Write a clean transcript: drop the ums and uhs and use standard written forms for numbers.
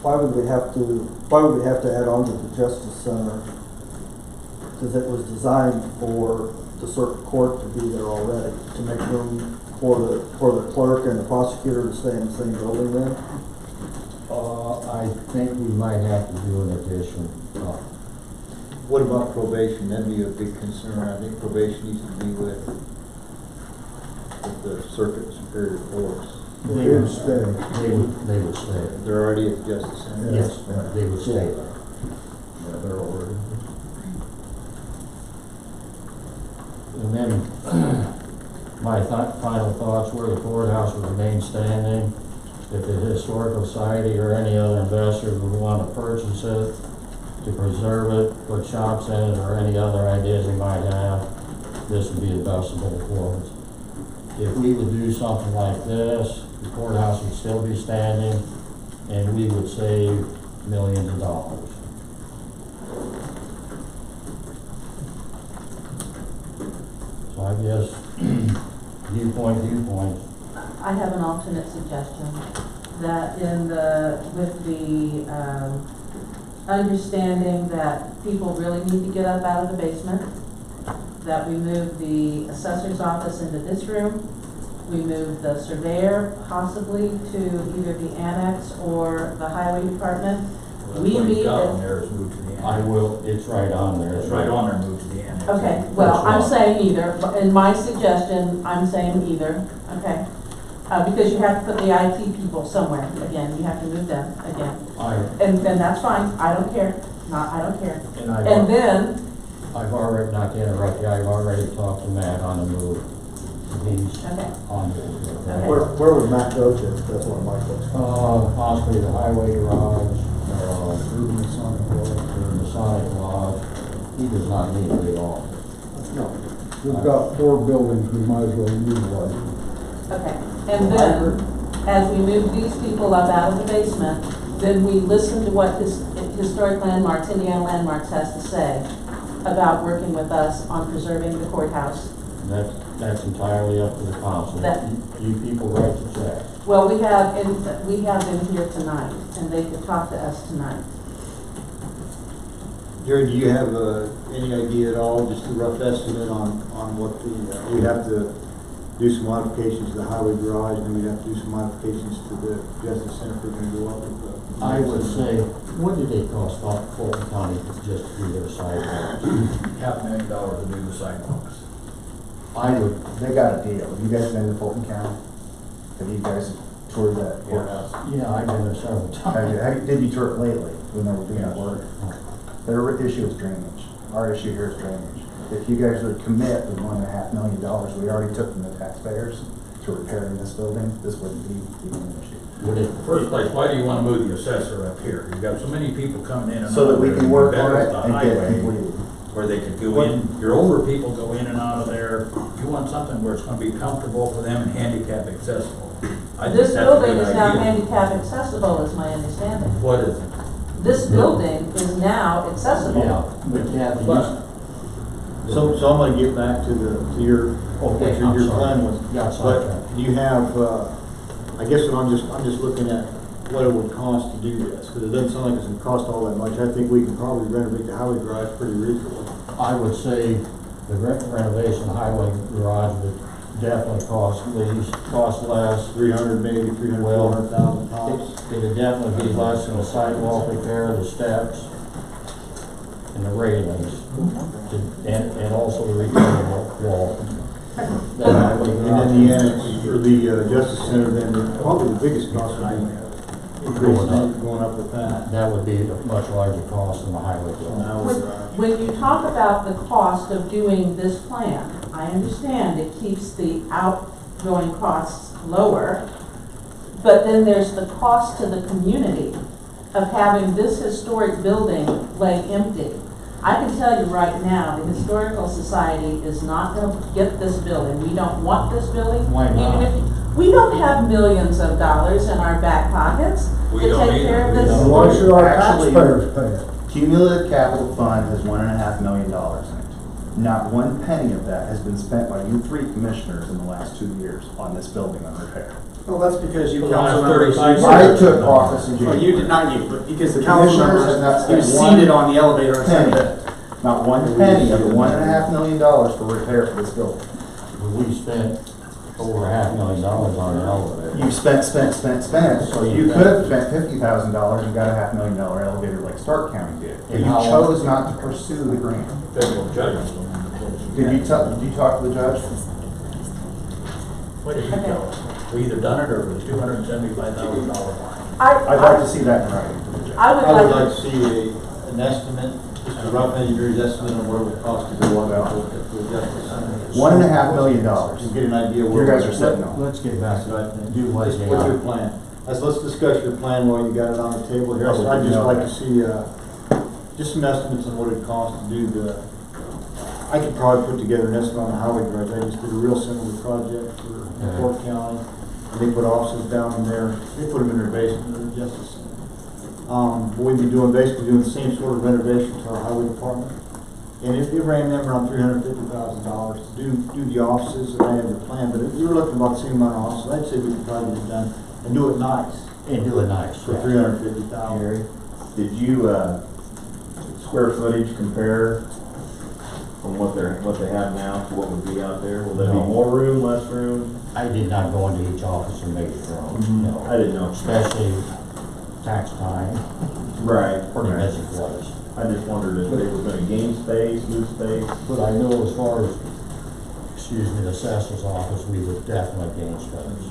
why would we have to add on to the Justice Center? Because it was designed for the circuit court to be there already, to make room for the clerk and the prosecutor to stay in the same building then? I think we might have to do an addition. What about probation? That'd be a big concern. I think probation needs to be with the circuit superior courts. They would stay. They would stay. They're already at the Justice Center? Yes, they would stay there. Yeah, they're already. And then my final thoughts were the courthouse would remain standing. If the Historical Society or any other investors would want to purchase it, to preserve it, put shops in it, or any other ideas they might have, this would be the best of both worlds. If we would do something like this, the courthouse would still be standing, and we would save millions of dollars. So I guess, viewpoint. I have an alternate suggestion, that with the understanding that people really need to get up out of the basement, that we move the assessor's office into this room, we move the surveyor possibly to either the annex or the highway department. We meet on there is moved to the annex. It's right on there. It's right on there, moved to the annex. Okay, well, I'm saying either, in my suggestion, I'm saying either, okay? Because you have to put the IT people somewhere, again, you have to move them again. And then that's fine, I don't care, I don't care. And then, I've already, not to interrupt you, I've already talked to Matt on the move. He's okay. on board. Okay. Where would Matt go to? That's one of my questions. Possibly the highway garage, Through the Masonic Lodge. or the Sonic Lodge. He does not need a big office. No, we've got 4 buildings, we might as well utilize them. okay, and then, as we move these people up out of the basement, then we listen to what Historic Landmarks, Indiana Landmarks has to say about working with us on preserving the courthouse. That's entirely up to the council. You people write the check. Well, we have them here tonight, and they could talk to us tonight. Jerry, do you have any idea at all, just a rough estimate on what we'd have to do some modifications to the highway garage, and then we'd have to do some modifications to the Justice Center if we're going to go up with the... I would say, what did it cost Fulton County just to do their sidewalks? $500,000 to do the sidewalks. They got a deal. Have you guys been to Fulton County? Have you guys toured that courthouse? Yeah, I've been there several times. Did you tour it lately when they were doing that work? Their issue is drainage. Our issue here is drainage. If you guys would commit the $1.5 million we already took from the taxpayers to repairing this building, this wouldn't be even an issue. First place, why do you want to move the assessor up here? You've got so many people coming in and out. So that we can work on better it with the and get it highway, completed. where they could go in. Your older people go in and out of there. You want something where it's going to be comfortable for them and handicap accessible. This building is now handicap accessible, is my understanding. What is it? This building is now accessible. Yeah, but Kathy, So I'm going to get back to your okay, what your I'm plan sorry. was. Yeah, But sorry. you have, I guess what I'm just looking at what it would cost to do this, because it doesn't sound like it's going to cost all that much. I think we can probably renovate the highway garage pretty reasonably. I would say the renovation of the highway garage would definitely cost less. 300, maybe 300, 400,000 tops. It would definitely be less than the sidewalk repair, the steps, and the railings, and also the retaining wall. And then the annex, or the Justice Center, then probably the biggest cost would be going up with that. That would be a much larger cost than the highway garage. When you talk about the cost of doing this plan, I understand it keeps the outgoing costs lower, but then there's the cost to the community of having this historic building lay empty. I can tell you right now, the Historical Society is not going to get this building. We don't want this building. Why not? We don't have millions of dollars in our back pockets to take care of this. Why should our Actually, taxpayers pay it? Cumulative Capital Fund has $1.5 million in it. Not one penny of that has been spent by you three commissioners in the last 2 years on this building on repair. Well, that's because you For the last council members. 35 years. I took office in Well, January. you did not you, but because the The council commissioners members, have not you spent one seated on the elevator and said penny. that. Not one penny of the $1.5 million for repair for this building. We spent over $500,000 on the elevator. You spent. So You could have spent $50,000 and got a $500,000 elevator like Stark County did. But And you how long? chose not to pursue the grant. Federal judges. Did you talk to the judge? What did you tell us? We either done it or it was $275,000 fine. I'd like to see that in writing. I would I would like like to see an estimate, just a rough engineer's estimate of what it would cost to go out to the Justice Center. $1.5 million. And get an idea where. You guys are sitting on. Let's get back That's what I to, think. do what's What's your plan? Let's discuss your plan while you got it on the table here. So I'd just like to see, just some estimates on what it costs to do I could probably put together an estimate on the highway garage. I just did a real similar project for Fort County. And they put offices down in there. They put them in their basement of the Justice Center. We'd be basically doing the same sort of renovation to our highway department. And it ran them around $350,000 to do the offices, and I had the plan, but if you were looking about the same amount of offices, I'd say we could probably get it done and do it nice and do it nice. for yeah. $350,000. Gary, did you, square footage compare from what they have now to what would be out there? Will there be No. more room, less room? I did not go into each office and make it wrong, no. I didn't know. Especially tax time, Right. pretty right. busy place. I just wondered if they were gonna gain space, lose space. But I know as far as, excuse me, the assessor's office, we would definitely gain space.